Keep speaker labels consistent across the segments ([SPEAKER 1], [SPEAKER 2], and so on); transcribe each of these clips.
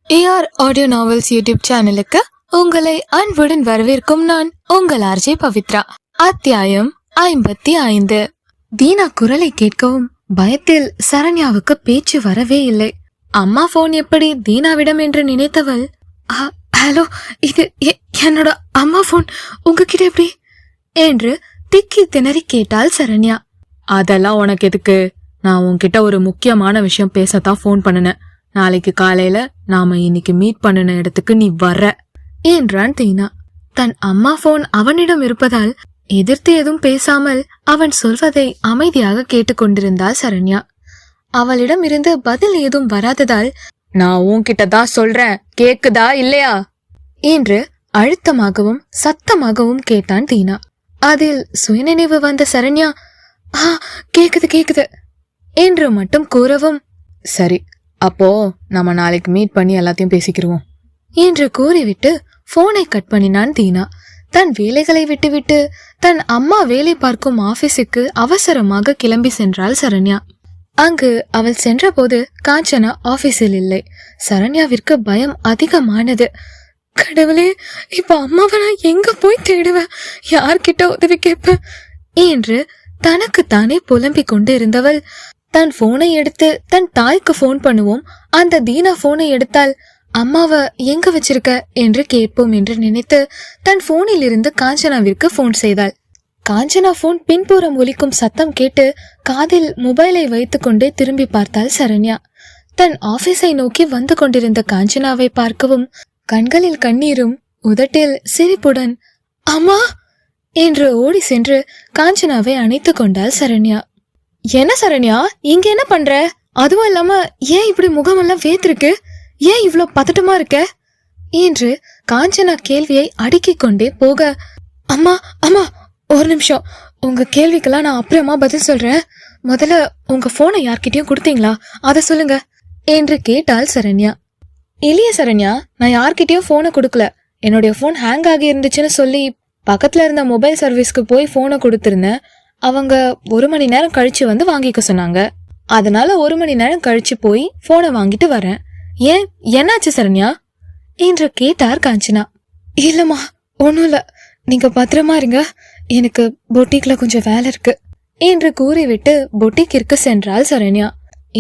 [SPEAKER 1] AR audio novels YouTube சேனலுக்கு உங்களை அன்புடன் வரவேற்கும் நான் உங்கள் ஆர்ஜே பவித்ரா. அத்தியாயம் 55. தீனா குரலை கேட்கவும் பயத்தில் சரண்யாவுக்கு பேச்சு வரவே இல்லை. அம்மா போன் எப்படி தீனாவிடம் என்று நினைத்தவள், ஹலோ, இது என்னோட அம்மா போன், உங்ககிட்ட எப்படி என்று திக்கி திணறி கேட்டாள் சரண்யா.
[SPEAKER 2] அதெல்லாம் உனக்கு எதுக்கு? நான் உன்கிட்ட ஒரு முக்கியமான விஷயம் பேசத்தான் போன் பண்ணினேன். நாளைக்கு காலையில நாம இன்னைக்கு மீட் பண்ணின இடத்துக்கு நீ வர்ற
[SPEAKER 1] என்றான் தீனா. தன் அம்மா போன் அவனிடம் இருப்பதால் எதிர்த்து எதுவும் பேசாமல் அவன் சொல்வதை அமைதியாக கேட்டுக்கொண்டிருந்தாள் சரண்யா. அவளிடம் இருந்து பதில் ஏதும் வராததால்,
[SPEAKER 2] நான் உன்கிட்ட தான் சொல்றேன், கேக்குதா இல்லையா
[SPEAKER 1] என்று அழுத்தமாகவும் சத்தமாகவும் கேட்டான் தீனா. அதில் சுயநினைவு வந்த சரண்யா, கேக்குது கேக்குது என்று மட்டும் கூறவும்,
[SPEAKER 2] சரி, அப்போ நம்ம நாளைக்கு மீட் பண்ணி எல்லாத்தையும் பேசிக்கிருவோம்
[SPEAKER 1] என்று கூறிவிட்டு போனை கட் பண்ணினான் தீனா. தன் வேலைகளை விட்டுவிட்டு தன் அம்மா வேலை பார்க்கும் ஆபீஸுக்கு அவசரமாக கிளம்பி சென்றாள் சரண்யா. அங்கு அவள் சென்றபோது காஞ்சனா ஆபீஸில் இல்லை. சரண்யாவிற்கு பயம் அதிகமானது. கடவுளே, இப்ப அம்மாவை நான் எங்க போய் தேடுவேன், யார்கிட்ட உதவி கேட்பேன் என்று தனக்கு தானே புலம்பிக் கொண்டு இருந்தவள் தன் போனை எடுத்து தன் தாய்க்கு போன் பண்ணுவோம், அந்த தீனா போனை எடுத்தால் அம்மாவை எங்க வச்சிருக்க என்று கேட்போம் என்று நினைத்து தன் போனில் இருந்து காஞ்சனாவிற்கு போன் செய்தாள். காஞ்சனா போன் பின்புறம் ஒலிக்கும் சத்தம் கேட்டு காதில் மொபைலை வைத்துக்கொண்டே திரும்பி பார்த்தாள் சரண்யா. தன் ஆபீஸை நோக்கி வந்து கொண்டிருந்த காஞ்சனாவை பார்க்கவும் கண்களில் கண்ணீரும் உதட்டில் சிரிப்புடன் அம்மா என்று ஓடி சென்று காஞ்சனாவை அணைத்து கொண்டாள் சரண்யா. என்ன சரண்யா, இங்க என்ன பண்ற? அதுவும் இல்லாம ஏன் இப்படி முகமெல்லாம் வேத்திருக்கு? ஏன் இவ்ளோ பதட்டமா இருக்க என்று காஞ்சனா கேள்வியை அடுக்கிக் கொண்டே போக, அம்மா அம்மா ஒரு நிமிஷம், உங்க கேள்விக்கெல்லாம் நான் அப்புறமா பதில் சொல்றேன். முதல்ல உங்க போனை யார்கிட்டயும் கொடுத்தீங்களா, அத சொல்லுங்க என்று கேட்டாள் சரண்யா. இல்லையே சரண்யா, நான் யார்கிட்டயும் போனை கொடுக்கல. என்னுடைய போன் ஹேங் ஆகி இருந்துச்சுன்னு சொல்லி பக்கத்துல இருந்த மொபைல் சர்வீஸ்க்கு போய் போனை கொடுத்திருந்தேன். அவங்க 1 மணி நேரம் கழிச்சு வந்து வாங்கிக்க சொன்னாங்க. அதனால 1 மணி நேரம் கழிச்சு போய் போனை வாங்கிட்டு வரேன். ஏன், என்னாச்சு சரண்யா என்று கேட்டார் காஞ்சனா. இல்லம்மா, ஒன்னும் இல்ல, நீங்க பத்திரமா இருங்க, எனக்கு பொட்டிக்ல கொஞ்சம் வேலை இருக்கு என்று கூறிவிட்டு பொட்டிக்கிற்கு சென்றாள் சரண்யா.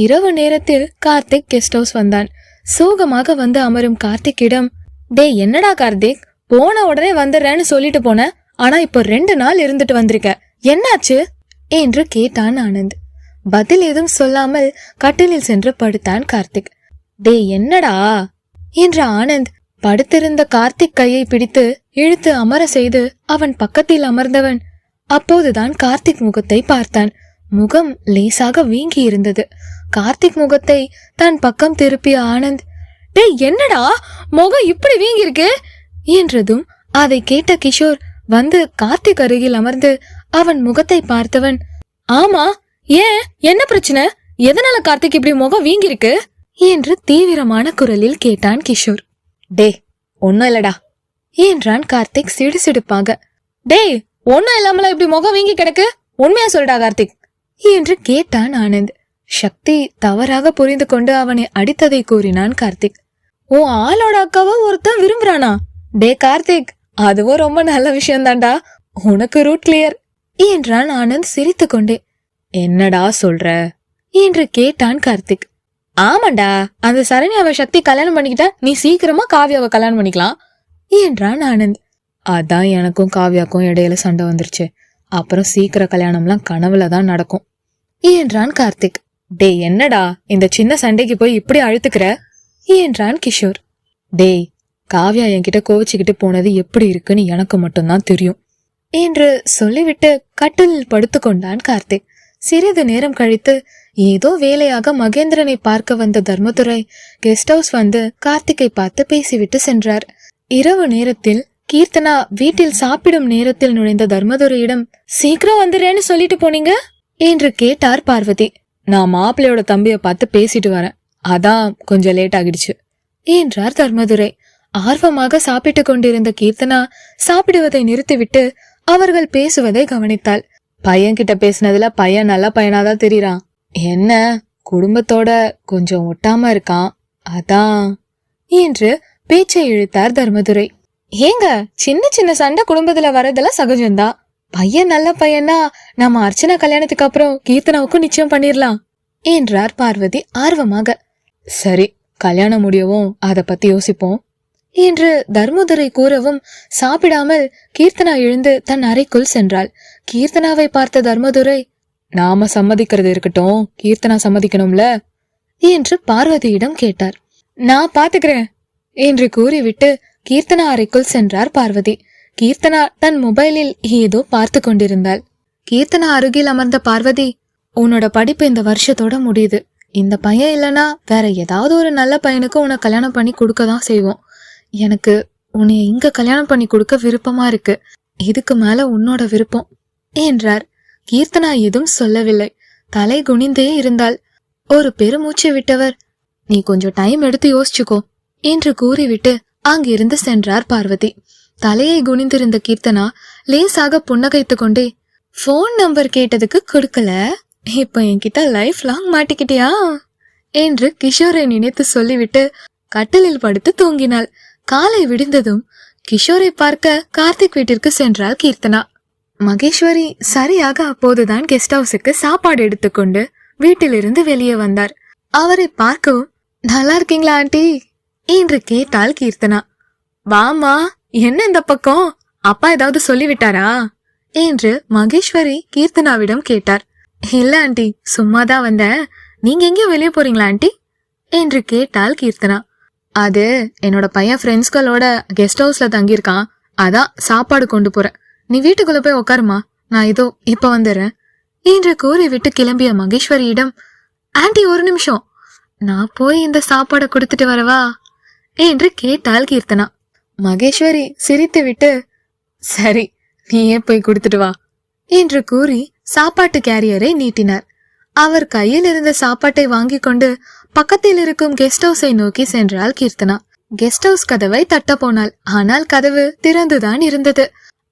[SPEAKER 1] இரவு நேரத்தில் கார்த்திக் கெஸ்ட் ஹவுஸ் வந்தான். சோகமாக வந்து அமரும் கார்த்திக்கிடம், டே என்னடா கார்த்திக், போன உடனே வந்துடுறேன்னு சொல்லிட்டு போன, ஆனா இப்போ 2 நாள் இருந்துட்டு வந்திருக்க, என்னாச்சு என்று கேட்டான் ஆனந்த். பதில் ஏதும் சொல்லாமல் கட்டிலில் சென்று படுத்தான் கார்த்திக். டே என்னடா என்ற ஆனந்த் படுத்திருந்த கார்த்திக் கையை பிடித்து இழுத்து அமர செய்து அவன் பக்கத்தில் அமர்ந்தவன் அப்போதுதான் கார்த்திக் முகத்தை பார்த்தான். முகம் லேசாக வீங்கி இருந்தது. கார்த்திக் முகத்தை தன் பக்கம் திருப்பிய ஆனந்த், டே என்னடா முகம் இப்படி வீங்கி இருக்கு என்றதும் அதை கேட்ட கிஷோர் வந்து கார்த்திக் அருகில் அமர்ந்து அவன் முகத்தை பார்த்தவன், ஆமா, ஏன், என்ன பிரச்சனை, எதனால கார்த்திக் இப்படி முகம் வீங்கிருக்கு என்று தீவிரமான குரலில் கேட்டான் கிஷோர். டே ஒன்னும் இல்லடா என்றான் கார்த்திக் சிடுசிடுப்பாக. டேய், ஒன்னும் இல்லாமல இப்படி முகம் வீங்கி கிடக்கு, உண்மையா சொல்டா கார்த்திக் என்று கேட்டான் ஆனந்த். சக்தி தவறாக புரிந்து கொண்டு அவனை அடித்ததை கூறினான் கார்த்திக். உன் ஆளோட அக்காவை ஒருத்தன் விரும்புறானா? டே கார்த்திக், அதுவும் ரொம்ப நல்ல விஷயம் தான்டா, உனக்கு ரூட் கிளியர் என்றான் ஆனந்த் சிரித்து கொண்டே. என்னடா சொல்ற என்று கேட்டான் கார்த்திக். ஆமாண்டா, அந்த சரண்யாவை சக்தி கல்யாணம் பண்ணிக்கிட்டா நீ சீக்கிரமா காவியாவை கல்யாணம் பண்ணிக்கலாம் என்றான் ஆனந்த். அதான் எனக்கும் காவியாக்கும் இடையில சண்டை வந்துருச்சு, அப்புறம் சீக்கிர கல்யாணம்லாம் கனவுலதான் நடக்கும் என்றான் கார்த்திக். டே என்னடா இந்த சின்ன சண்டைக்கு போய் இப்படி அழுத்துக்கிற என்றான் கிஷோர். டேய், காவியா என்கிட்ட கோவிச்சுக்கிட்டு போனது எப்படி இருக்குன்னு எனக்கு மட்டும்தான் தெரியும் என்று சொல்லிவிட்டு கட்டிலில் படுத்து கொண்டான் கார்த்திக். சிறிது நேரம் கழித்து ஏதோ வேலையாக மகேந்திரனை பார்க்க வந்த தர்மதுரை கெஸ்ட் ஹவுஸ் வந்து கார்த்திகை பார்த்து பேசிவிட்டு சென்றார். இரவு நேரத்தில் கீர்த்தனா வீட்டில் சாப்பிடும் நேரத்தில் நுழைந்த தர்மதுரையிடம், சீக்கிரம் வந்துடுறேன்னு சொல்லிட்டு போனீங்க என்று கேட்டார் பார்வதி. நான் மாப்பிள்ளையோட தம்பிய பார்த்து பேசிட்டு வரேன், அதான் கொஞ்சம் லேட் ஆகிடுச்சு என்றார் தர்மதுரை. ஆர்வமாக சாப்பிட்டு கொண்டிருந்த கீர்த்தனா சாப்பிடுவதை நிறுத்திவிட்டு அவர்கள் பேசுவதை கவனித்தாள். பையன்கிட்ட பேசினதுல பையன் நல்ல பையனாதான் தெரியறான், என்ன குடும்பத்தோட கொஞ்சம் ஒட்டாம இருக்கான், அதான் என்று பேச்சை இழுத்தார் தர்மதுரை. ஏங்க, சின்ன சின்ன சண்டை குடும்பத்துல வரதெல்லாம் சகஜம்தான். பையன் நல்ல பையனா நம்ம அர்ச்சனா கல்யாணத்துக்கு அப்புறம் கீர்த்தனாவுக்கும் நிச்சயம் பண்ணிரலாம் என்றார் பார்வதி ஆர்வமாக. சரி, கல்யாணம் முடியவும் அத பத்தி யோசிப்போம் என்று தர்மதுரை கூறவும் சாப்பிடாமல் கீர்த்தனா எழுந்து தன் அறைக்குள் சென்றாள். கீர்த்தனாவை பார்த்த தர்மதுரை, நாம சம்மதிக்கிறது இருக்கட்டும், கீர்த்தனா சம்மதிக்கணும்ல என்று பார்வதியிடம் கேட்டார். நான் பாத்துக்கிறேன் என்று கூறிவிட்டு கீர்த்தனா அறைக்குள் சென்றார் பார்வதி. கீர்த்தனா தன் மொபைலில் ஏதோ பார்த்து கொண்டிருந்தாள். கீர்த்தனா அருகில் அமர்ந்த பார்வதி, உன்னோட படிப்பு இந்த வருஷத்தோட முடியுது. இந்த பையன் இல்லனா வேற ஏதாவது ஒரு நல்ல பையனுக்கு உன்னை கல்யாணம் பண்ணி கொடுக்கதான் செய்வோம். எனக்கு உன்னை இங்க கல்யாணம் பண்ணி கொடுக்க விருப்பமா இருக்கு. இதுக்கு மேல உன்னோட விருப்பம் என்றார். கீர்த்தனா எதுவும் சொல்லவில்லை. தலை குனிந்தே இருந்தாள். ஒரு பெருமூச்சு விட்டவர், நீ கொஞ்சம் டைம் எடுத்து யோசிச்சுக்கோ என்று கூறிவிட்டு அங்கிருந்து சென்றார் பார்வதி. தலையை குனிந்திருந்த கீர்த்தனா லேசாக புன்னகைத்து கொண்டே, போன் நம்பர் கேட்டதுக்கு கொடுக்கல, இப்ப என்கிட்ட லைஃப் லாங் மாட்டிக்கிட்டியா என்று கிஷோரை நினைத்து சொல்லிவிட்டு கட்டிலில் படுத்து தூங்கினாள். காலை விடிந்ததும் கிஷோரை பார்க்க கார்த்திக் வீட்டிற்கு சென்றாள் கீர்த்தனா. மகேஸ்வரி சரியாக அப்போதுதான் கெஸ்ட் ஹவுஸுக்கு சாப்பாடு எடுத்துக்கொண்டு வீட்டிலிருந்து வெளியே வந்தார். அவரை பார்க்கவும், நல்லா இருக்கீங்களா ஆண்டி என்று கேட்டாள் கீர்த்தனா. வாமா, என்ன இந்த பக்கம், அப்பா ஏதாவது சொல்லிவிட்டாரா என்று மகேஸ்வரி கீர்த்தனாவிடம் கேட்டார். இல்ல ஆண்டி, சும்மாதான் வந்தேன். நீங்க எங்கேயும் வெளியே போறீங்களா ஆண்டி என்று கேட்டாள் கீர்த்தனா. அது என்னோட பையன் ஃப்ரெண்ட்ஸ்களோட கெஸ்ட் ஹவுஸ்ல தங்கியிருக்கான், அதான் சாப்பாடு கொண்டு போறேன். நீ வீட்டுக்குள்ள போய் உக்காருமா, நான் இதோ இப்ப வந்துடுறேன் என்று கூறிவிட்டு கிளம்பிய மகேஸ்வரியிடம், ஆண்டி ஒரு நிமிஷம், நான் போய் இந்த சாப்பாடை கொடுத்துட்டு வரவா என்று கேட்டாள் கீர்த்தனா. மகேஸ்வரி சிரித்து விட்டு, சரி நீயே போய் கொடுத்துட்டு வா என்று கூறி சாப்பாட்டு கேரியரை நீட்டினார். அவர் கையில் இருந்த சாப்பாட்டை வாங்கி கொண்டு பக்கத்தில் இருக்கும் கெஸ்ட் ஹவுஸை நோக்கி சென்றாள் கீர்த்தனா. கெஸ்ட் ஹவுஸ் கதவை தட்ட போனாள். ஆனால் கதவு திறந்துதான் இருந்தது.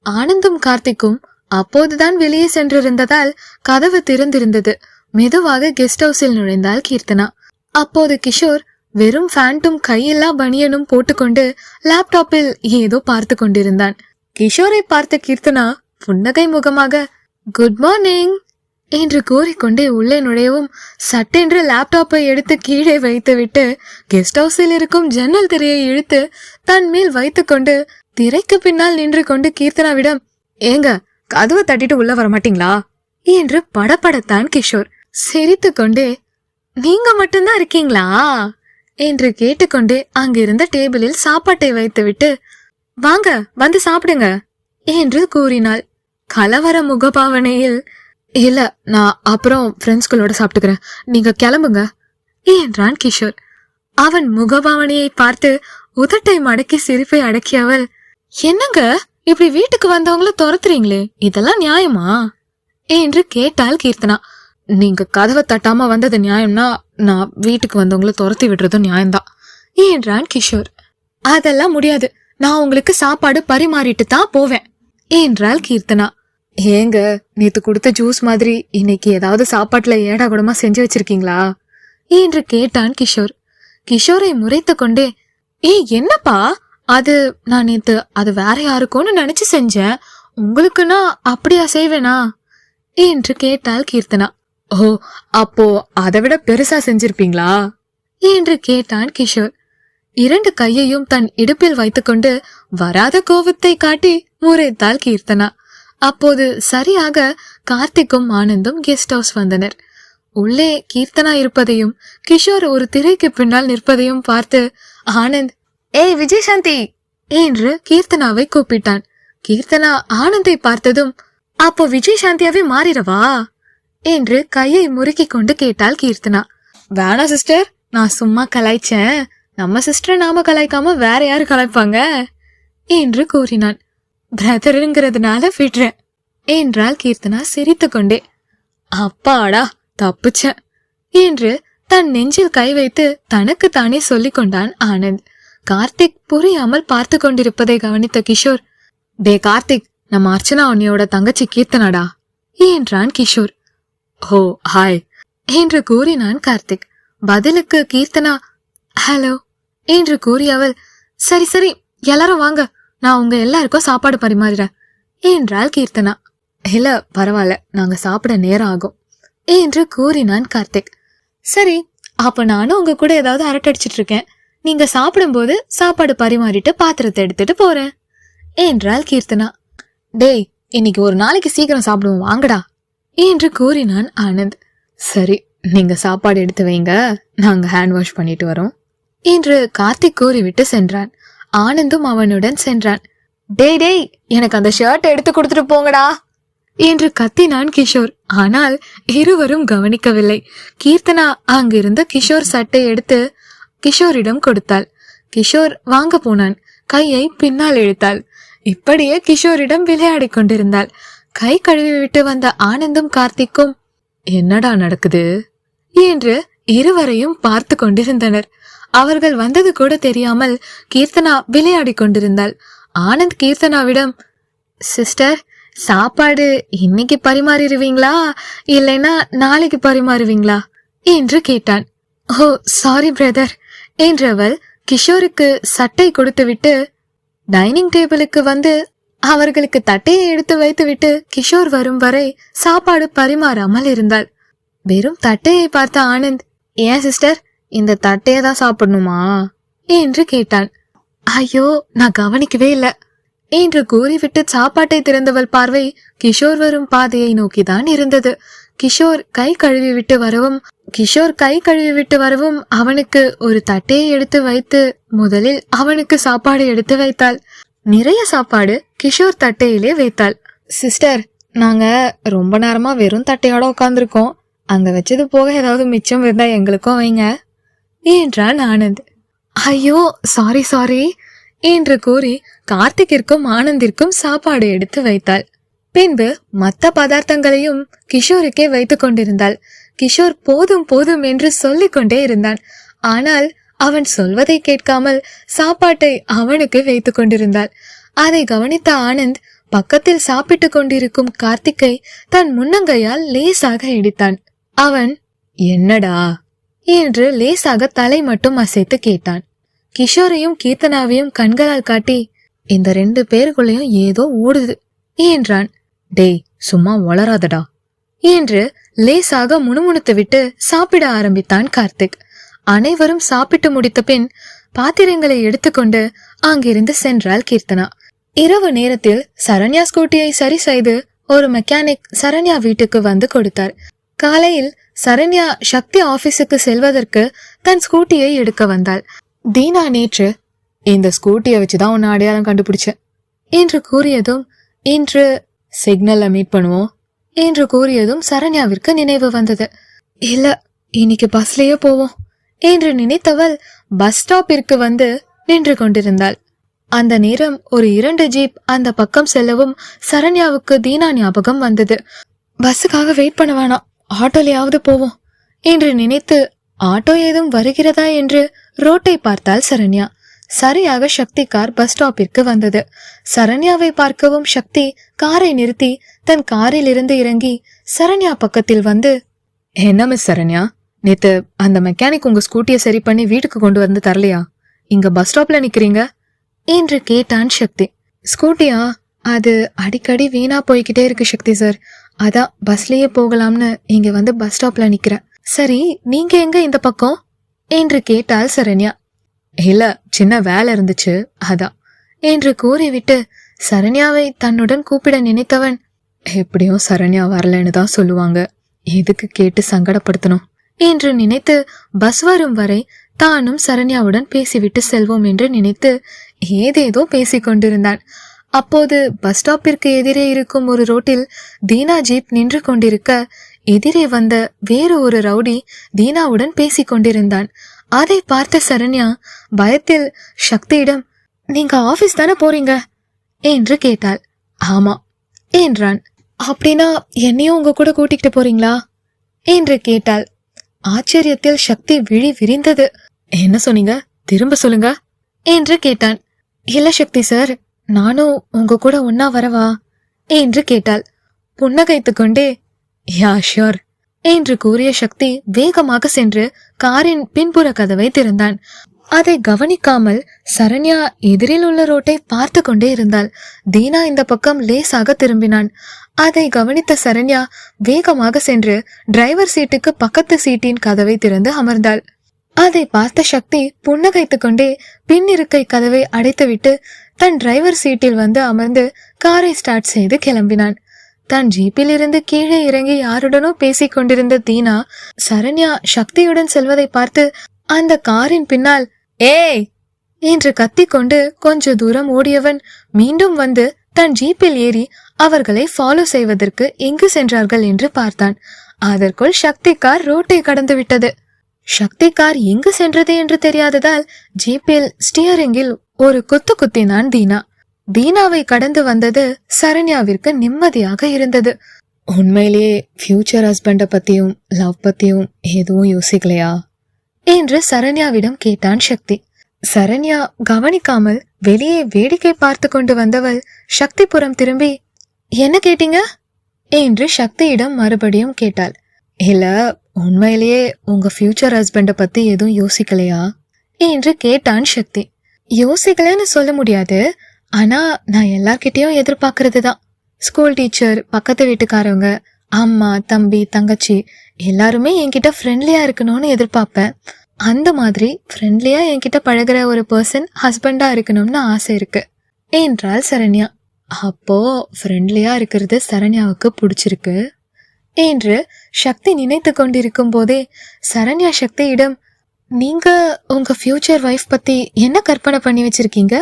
[SPEAKER 1] ஆனந்தும் கார்த்திக்கும் அப்போதுதான் வெளியே சென்றிருந்ததால் கதவு திறந்திருந்தது. மெதுவாக கெஸ்ட் ஹவுஸில் நுழைந்தாள் கீர்த்தனா. அப்போது கிஷோர் வெறும் ஃபேண்டும் கையில்லா பனியனும் போட்டுக்கொண்டு லேப்டாப்பில் ஏதோ பார்த்து கொண்டிருந்தான். கிஷோரை பார்த்த கீர்த்தனா புன்னகை முகமாக குட் மார்னிங் என்று கூறிக்கொண்டே உள்ளே நுழையவும் சட்டென்று லேப்டாப்பை எடுத்து கீழே வைத்துவிட்டு கெஸ்ட் ஹவுஸில் இருக்கும் ஜன்னல் திரையை இழுத்து தன் மேல் வைத்துக்கொண்டு திரைக்கு பின்னால் நின்று கொண்டு கீர்த்தனாவிடம், ஏங்க கதவை தட்டிட்டு உள்ள வர மாட்டீங்களா என்று படபடத்தான் கிஷோர். சிரித்து கொண்டே, நீங்க மட்டும்தான் இருக்கீங்களா என்று கேட்டுக்கொண்டே அங்கிருந்த டேபிளில் சாப்பாட்டை வைத்துவிட்டு, வாங்க வந்து சாப்பிடுங்க என்று கூறினாள். கலவர முகபாவனையில், இல்ல நான் அப்புறம் ஃப்ரெண்ட்ஸ்களோட சாப்பிட்டுக்கிறேன், நீங்க கிளம்புங்க என்றான் கிஷோர். அவன் முகபாவனையை பார்த்து உதட்டை மடக்கி சிரிப்பை அடக்கியவள், என்னங்க இப்படி வீட்டுக்கு வந்தவங்கள துரத்துறீங்களே, இதெல்லாம் நியாயமா என்று கேட்டாள் கீர்த்தனா. நீங்க கதவை தட்டாம வந்தது நியாயம்னா நான் வீட்டுக்கு வந்தவங்கள துரத்தி விடுறதும் நியாயம்தான் என்றான் கிஷோர். அதெல்லாம் முடியாது, நான் உங்களுக்கு சாப்பாடு பரிமாறிட்டு தான் போவேன் என்றாள் கீர்த்தனா. ஏங்க நேத்து கொடுத்த ஜூஸ் மாதிரி இன்னைக்கு ஏதாவது சாப்பாட்டுல ஏடா கூடமா செஞ்சு வச்சிருக்கீங்களா என்று கேட்டான் கிஷோர். கிஷோரை முறைத்து கொண்டே, என்னப்பா அது, நான் நேத்து அது வேற யாருக்கும்னு நினைச்சு செஞ்சேன், உங்களுக்குன்னா அப்படியா செய்வேனா என்று கேட்டாள் கீர்த்தனா. ஓ, அப்போ அதை விட பெருசா செஞ்சிருப்பீங்களா என்று கேட்டான் கிஷோர். இரண்டு கையையும் தன் இடுப்பில் வைத்துக்கொண்டு வராத கோபத்தை காட்டி முறைத்தாள் கீர்த்தனா. அப்போது சரியாக கார்த்திக்கும் ஆனந்தும் கெஸ்ட் ஹவுஸ் வந்தனர். உள்ளே கீர்த்தனா இருப்பதையும் கிஷோர் ஒரு திரைக்கு பின்னால் நிற்பதையும் பார்த்து ஆனந்த், ஏய் விஜயசாந்தி என்று கீர்த்தனாவை கூப்பிட்டான். கீர்த்தனா ஆனந்தை பார்த்ததும், அப்போ விஜயசாந்தியாவே மாறிடவா என்று கையை முறுக்கி கொண்டு கேட்டாள் கீர்த்தனா. வேணா சிஸ்டர், நான் சும்மா கலாய்ச்சேன், நம்ம சிஸ்டர் நாம கலாய்க்காம வேற யாரு கலாய்ப்பாங்க என்று கூறினான். பிரதருங்கிறதுனால விடுறேன் என்றாள் கீர்த்தனா சிரித்து கொண்டே. அப்பாடா தப்புச்சேன் என்று தன் நெஞ்சில் கை வைத்து தனக்கு தானே சொல்லிக் கொண்டான் ஆனந்த். கார்த்திக் புரியாமல் பார்த்து கொண்டிருப்பதை கவனித்த கிஷோர், டே கார்த்திக், நம்ம அர்ச்சனா உன்னையோட தங்கச்சி கீர்த்தனாடா என்றான் கிஷோர். ஓ ஹாய் என்று கூறினான் கார்த்திக். பதிலுக்கு கீர்த்தனா ஹலோ என்று கூறி அவள், சரி சரி எல்லாரும் வாங்க, நான் உங்க எல்லாருக்கும் சாப்பாடு பரிமாறுறேன் என்றாள் கீர்த்தனா. இல்ல பரவாயில்ல, நாங்க சாப்பிட நேரம் ஆகும் என்று கூறினான் கார்த்திக். சரி, அப்ப நானும் உங்க கூட ஏதாவது அரட்டடிச்சிட்டு இருக்கேன், நீங்க சாப்பிடும்போது சாப்பாடு பரிமாறிட்டு பாத்திரத்தை எடுத்துட்டு போறேன் என்றாள் கீர்த்தனா. டேய், இன்னைக்கு ஒரு நாளைக்கு சீக்கிரம் சாப்பிடுவோம் வாங்கடா என்று கூறினான் ஆனந்த். சரி, நீங்க சாப்பாடு எடுத்து வைங்க, நாங்க ஹேண்ட் வாஷ் பண்ணிட்டு வரோம் என்று கார்த்திக் கூறிவிட்டு சென்றான். ஆனந்தும் அவனுடன் சென்றான். டேய் டேய், எனக்கு அந்த ஷர்ட் எடுத்து கொடுத்துட்டு போங்கடா என்று கத்தினான் கிஷோர். ஆனால் இருவரும் கவனிக்கவில்லை. கீர்த்தனா அங்கிருந்த கிஷோர் சட்டை எடுத்து கிஷோரிடம் கொடுத்தாள். கிஷோர் வாங்க போனான். கையை பின்னால் இழுத்தாள். இப்படியே கிஷோரிடம் விளையாடி கொண்டிருந்தாள். கை கழுவி விட்டு வந்த ஆனந்தும் கார்த்திக்கும் என்னடா நடக்குது என்று இருவரையும் பார்த்து கொண்டிருந்தனர். அவர்கள் வந்தது கூட தெரியாமல் கீர்த்தனா விளையாடி கொண்டிருந்தாள். ஆனந்த் கீர்த்தனாவிடம், சிஸ்டர், சாப்பாடு இன்னைக்கு பரிமாறிடுவீங்களா இல்லைன்னா நாளைக்கு பரிமாறுவீங்களா என்று கேட்டான். ஓ சாரி பிரதர் என்றவள் கிஷோருக்கு சட்டை கொடுத்துவிட்டு டைனிங் டேபிளுக்கு வந்து அவர்களுக்கு தட்டையை எடுத்து வைத்துவிட்டு கிஷோர் வரும் வரை சாப்பாடு பரிமாறாமல் இருந்தாள். வெறும் தட்டையை பார்த்த ஆனந்த், ஏன் சிஸ்டர், இந்த தட்டையை தான் சாப்பிடணுமா என்று கேட்டான். ஐயோ, நான் கவனிக்கவே இல்லை என்று கூறிவிட்டு சாப்பாட்டை திறந்தவள் பார்வை கிஷோர் வரும் பாதையை நோக்கிதான் இருந்தது. கிஷோர் கை கழுவி விட்டு வரவும் அவனுக்கு ஒரு தட்டையை எடுத்து வைத்து முதலில் அவனுக்கு சாப்பாடு எடுத்து வைத்தாள். நிறைய சாப்பாடு கிஷோர் தட்டையிலே வைத்தாள். சிஸ்டர், நாங்க ரொம்ப நேரமா வெறும் தட்டையோட உட்காந்துருக்கோம், அங்க வச்சது போக ஏதாவது மிச்சம் இருந்தா எங்களுக்கும் வைங்க என்றான் ஆனந்த். ஐயோ சாரி சாரி என்று கூறி கார்த்திக்கிற்கும் ஆனந்திற்கும் சாப்பாடு எடுத்து வைத்தாள். பின்பு மற்ற பதார்த்தங்களையும் கிஷோருக்கே வைத்துக் கொண்டிருந்தாள். கிஷோர் போதும் போதும் என்று சொல்லிக் கொண்டே இருந்தான். ஆனால் அவன் சொல்வதை கேட்காமல் சாப்பாட்டை அவனுக்கு வைத்துக் கொண்டிருந்தாள். அதை கவனித்த ஆனந்த் பக்கத்தில் சாப்பிட்டு கொண்டிருக்கும் கார்த்திக்கை தன் முன்னங்கையால் லேசாக இடித்தான். அவன் என்னடா என்று லேசாக தலை மட்டும் அசைத்து கேட்டான். கிஷோரையும் கீர்த்தனாவையும் கண்களால் காட்டி, இந்த 2 பேருக்குள்ளேயும் ஏதோ ஓடுது என்றான். டேய், சும்மா வளராதடா என்று லேசாக முணுமுணுத்து விட்டு சாப்பிட ஆரம்பித்தான் கார்த்திக். அனைவரும் சாப்பிட்டு முடித்த பின் பாத்திரங்களை எடுத்துக்கொண்டு அங்கிருந்து சென்றாள் கீர்த்தனா. இரவு நேரத்தில் சரண்யா ஸ்கூட்டியை சரி செய்து ஒரு மெக்கானிக் சரண்யா வீட்டுக்கு வந்து கொடுத்தார். காலையில் சரண்யா சக்தி ஆபீஸுக்கு செல்வதற்கு தன் ஸ்கூட்டியை எடுக்க வந்தாள். தீனா நேற்று இந்த ஸ்கூட்டியை வச்சுதான் உன்னை அடையாளம் கண்டுபிடிச்சேன் என்று கூறியதும், இன்று சிக்னல்ல மீட் பண்ணுவோம் என்று கூறியதும் சரண்யாவிற்கு நினைவு வந்தது. இல்ல, இன்னைக்கு பஸ்லயே போவோம் என்று நினைத்தவள் பஸ் ஸ்டாப்பிற்கு வந்து நின்று கொண்டிருந்தாள். அந்த நேரம் ஒரு 2 ஜீப் அந்த பக்கம் செல்லவும் சரண்யாவுக்கு தீனா ஞாபகம் வந்தது. பஸ்ஸுக்காக வெயிட் பண்ண வேணாம், ஆட்டோலையாவது போவோம் என்று நினைத்து ஆட்டோ ஏதும் வருகிறதா என்று ரோட்டை பார்த்தாள் சரண்யா. சரியாக சக்தி கார் பஸ் ஸ்டாப்பிற்கு வந்தது. சரண்யாவை பார்க்கவும் சக்தி காரை நிறுத்தி தன் காரில் இருந்து இறங்கி சரண்யா பக்கத்தில் வந்து, என்ன மிஸ் சரண்யா, நேத்து அந்த மெக்கானிக் உங்க ஸ்கூட்டியை சரி பண்ணி வீட்டுக்கு கொண்டு வந்து தரலையா? இங்க பஸ் ஸ்டாப்ல நிக்கிறீங்க என்று கேட்டான் சக்தி. ஸ்கூட்டியா? அது அடிக்கடி வீணா போய்கிட்டே இருக்கு சக்தி சார், அதான் பஸ்லயே போகலாம்னு இங்க வந்து பஸ் ஸ்டாப்ல நிக்கிறேன். சரி, நீங்க எங்க இந்த பக்கம் என்று கேட்டாள் சரண்யா. இல்ல, சின்ன வேலை இருந்துச்சு அதான் என்று கூறிவிட்டு சரண்யாவை தன்னுடன் கூப்பிட நினைத்தவன், எப்படியும் சரண்யா வரலன்னு தான் சொல்லுவாங்க, எதுக்கு கேட்டு சங்கடப்படுத்தணும் என்று நினைத்து பஸ் வரும் வரை தானும் சரண்யாவுடன் பேசிவிட்டு செல்வோம் என்று நினைத்து ஏதேதோ பேசிக் கொண்டிருந்தான். அப்போது பஸ் ஸ்டாப்பிற்கு எதிரே இருக்கும் ஒரு ரோட்டில் தீனா ஜீப் நின்று கொண்டிருக்க எதிரே வந்த வேறு ஒரு ரவுடி தீனாவுடன் பேசிக் கொண்டிருந்தான். அதை பார்த்த சரண்யா பயத்தில் சக்தியிடம், நீங்க ஆபீஸ் தானே போறீங்க என்று கேட்டாள். ஆமா என்றான். அப்படின்னா என்னையும் உங்க கூட கூட்டிகிட்டு போறீங்களா என்று கேட்டாள். ஆச்சரியத்தில் சக்தி விழி விரிந்தது. என்ன சொன்னீங்க, திரும்ப சொல்லுங்க என்று கேட்டான். இல்ல சக்தி சார், நானும் உங்க கூட ஒன்னா வரவா என்று கேட்டாள். புன்னகைத்து கொண்டே, யா ஷியோர் என்று கூறிய சக்தி வேகமாக சென்று காரின் பின்புற கதவை திறந்தான். அதை கவனிக்காமல் சரண்யா எதிரில் உள்ள ரோட்டை பார்த்து கொண்டே இருந்தாள். தீனா இந்த பக்கம் லேசாக திரும்பினான். அதை கவனித்த சரண்யா வேகமாக சென்று டிரைவர் சீட்டுக்கு பக்கத்து சீட்டின் கதவை திறந்து அமர்ந்தாள். அதை பார்த்த சக்தி புன்னகைத்து கொண்டே பின் இருக்கை கதவை அடைத்துவிட்டு தன் டிரைவர் சீட்டில் வந்து அமர்ந்து காரை ஸ்டார்ட் செய்து கிளம்பினான். தன் ஜீப்பில் இருந்து கீழே இறங்கி யாருடனோ பேசிக் கொண்டிருந்த தீனா சரண்யா சக்தியுடன் செல்வதை பார்த்து அந்த காரின் பின்னால் ஏய் என்று கத்திக்கொண்டு கொஞ்ச தூரம் ஓடியவன் மீண்டும் வந்து தன் ஜீப்பில் ஏறி அவர்களை ஃபாலோ செய்வதற்கு எங்கு சென்றார்கள் என்று பார்த்தான். அதற்குள் சக்தி கார் ரோட்டை கடந்து விட்டது. சக்தி கார் எங்கு சென்றது என்று தெரியாததால் ஜீப்பில் ஸ்டியரிங்கில் ஒரு குத்து குத்தினான் தீனா. தீனாவை கடந்து வந்தது சரண்யாவிற்கு நிம்மதியாக இருந்தது. உண்மையிலேயே ஃபியூச்சர் ஹஸ்பண்ட பத்தியும் லவ் பத்தியும் எதுவும் யோசிக்கலையா என்று சரண்யாவிடம் கேட்டான் சக்தி. சரண்யா கவனிக்காமல் வெளியே வேடிக்கை பார்த்து கொண்டு வந்தவள் சக்திபுரம் திரும்பி என்ன கேட்டீங்க என்று சக்தியிடம் மறுபடியும் கேட்டாள். இல்ல, உண்மையிலேயே உங்க ஃபியூச்சர் ஹஸ்பண்ட பத்தி எதுவும் யோசிக்கலையா என்று கேட்டான் சக்தி. யோசிக்கலன்னு சொல்ல முடியாது, ஆனா நான் எல்லார்கிட்டயும் எதிர்பார்க்கறது தான். ஸ்கூல் டீச்சர், பக்கத்து வீட்டுக்காரவங்க, அம்மா, தம்பி, தங்கச்சி எல்லாருமே என்கிட்ட ஃப்ரெண்ட்லியா இருக்கணும்னு எதிர்பார்ப்பேன். அந்த மாதிரி ஃப்ரெண்ட்லியா என்கிட்ட பழகுற ஒரு பர்சன் ஹஸ்பண்டா இருக்கணும்னு ஆசை இருக்கு என்றாள் சரண்யா. அப்போ ஃப்ரெண்ட்லியா இருக்கிறது சரண்யாவுக்கு பிடிச்சிருக்கு என்று சக்தி நினைத்து கொண்டிருக்கும் போதே சரண்யா சக்தியிடம் நீங்க உங்க ஃபியூச்சர் வைஃப் பத்தி என்ன கற்பனை பண்ணி வச்சிருக்கீங்க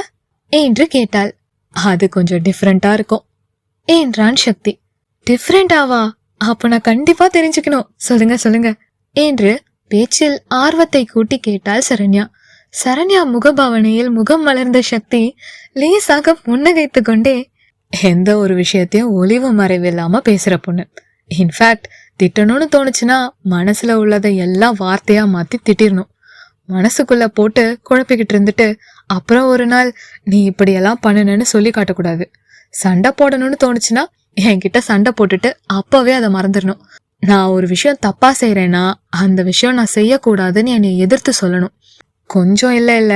[SPEAKER 1] என்று கேட்டாள். அது கொஞ்சம் டிஃப்ரெண்டா இருக்கும் என்றான் சக்தி. டிஃப்ரெண்டாவா? அப்ப நான் கண்டிப்பா தெரிஞ்சுக்கணும், சொல்லுங்க சொல்லுங்க என்று பேச்சில் ஆர்வத்தை கூட்டி கேட்டாள் சரண்யா. சரண்யா முகபாவனையில் முகம் மலர்ந்த சக்தி லேசாக முன்னகைத்து கொண்டே எந்த ஒரு விஷயத்தையும் ஒளிவு மறைவு இல்லாம பேசுற பொண்ணு. இன்ஃபேக்ட் திட்டணும்னு தோணுச்சுன்னா மனசுல உள்ளதை எல்லாம் வார்த்தையா மாத்தி திட்டிடணும். மனசுக்குள்ள போட்டு குழப்பிக்கிட்டு இருந்துட்டு அப்புறம் ஒரு நாள் நீ இப்படியெல்லாம் பண்ணுனேன்னு சொல்லி காட்டக்கூடாது. சண்டை போடணும்னு தோணுச்சுன்னா என்கிட்ட சண்டை போட்டுட்டு அப்பவே அதை மறந்துடணும். நான் ஒரு விஷயம் தப்பா செய்யறேன்னா அந்த விஷயம் நான் செய்யக்கூடாதுன்னு என்னை எதிர்த்து சொல்லணும். கொஞ்சம் இல்ல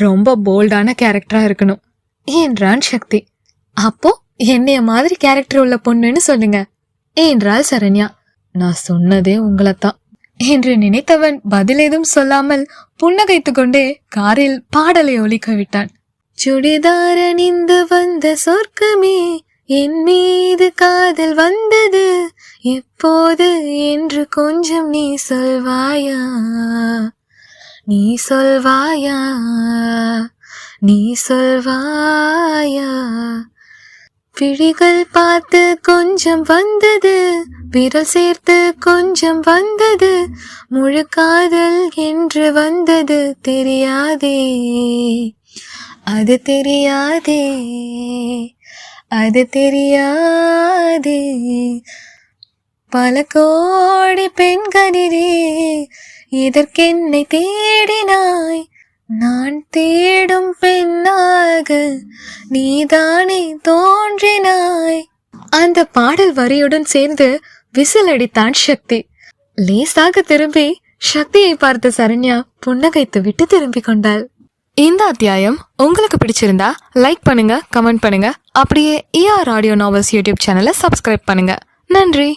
[SPEAKER 1] ரொம்ப போல்டான கேரக்டரா இருக்கணும் என்றான் சக்தி. அப்போ என்னைய மாதிரி கேரக்டர் உள்ள பொண்ணுன்னு சொல்லுங்க என்றாள் சரண்யா. நான் சொன்னதே உங்களைத்தான் என்று நினைத்தவன் பதில் ஏதும் சொல்லாமல் புன்னகைத்து கொண்டே காரில் பாடலை ஒலிக்க விட்டான். சுடிதார் அணிந்து வந்த சொர்க்கமே, என் மீது காதல் வந்தது எப்போது என்று கொஞ்சம் நீ சொல்வாயா, நீ சொல்வாயா, நீ சொல்வாயா. விழிகள் பார்த்து கொஞ்சம் வந்தது, விரல் சேர்த்து கொஞ்சம் வந்தது, முழு காதல் என்று வந்தது தெரியாதே, அது தெரியாதே, அது தெரியாதே. பல கோடி பெண்களிலே இதற்கென்னை தேடினாய், நான் தேடும் பெண்ணாக நீதானே தோன்றினாய். அந்த பாடல் வரியுடன் சேர்ந்து விசில் அடித்தான் சக்தி. லேசாக திரும்பி சக்தியை பார்த்த சரண்யா புன்னகைத்து விட்டு திரும்பிக் கொண்டாள். இந்த அத்தியாயம் உங்களுக்கு பிடிச்சிருந்தா லைக் பண்ணுங்க, கமெண்ட் பண்ணுங்க, அப்படியே ER ஆடியோ நாவல்ஸ் யூடியூப் சேனலை சப்ஸ்கிரைப் பண்ணுங்க. நன்றி.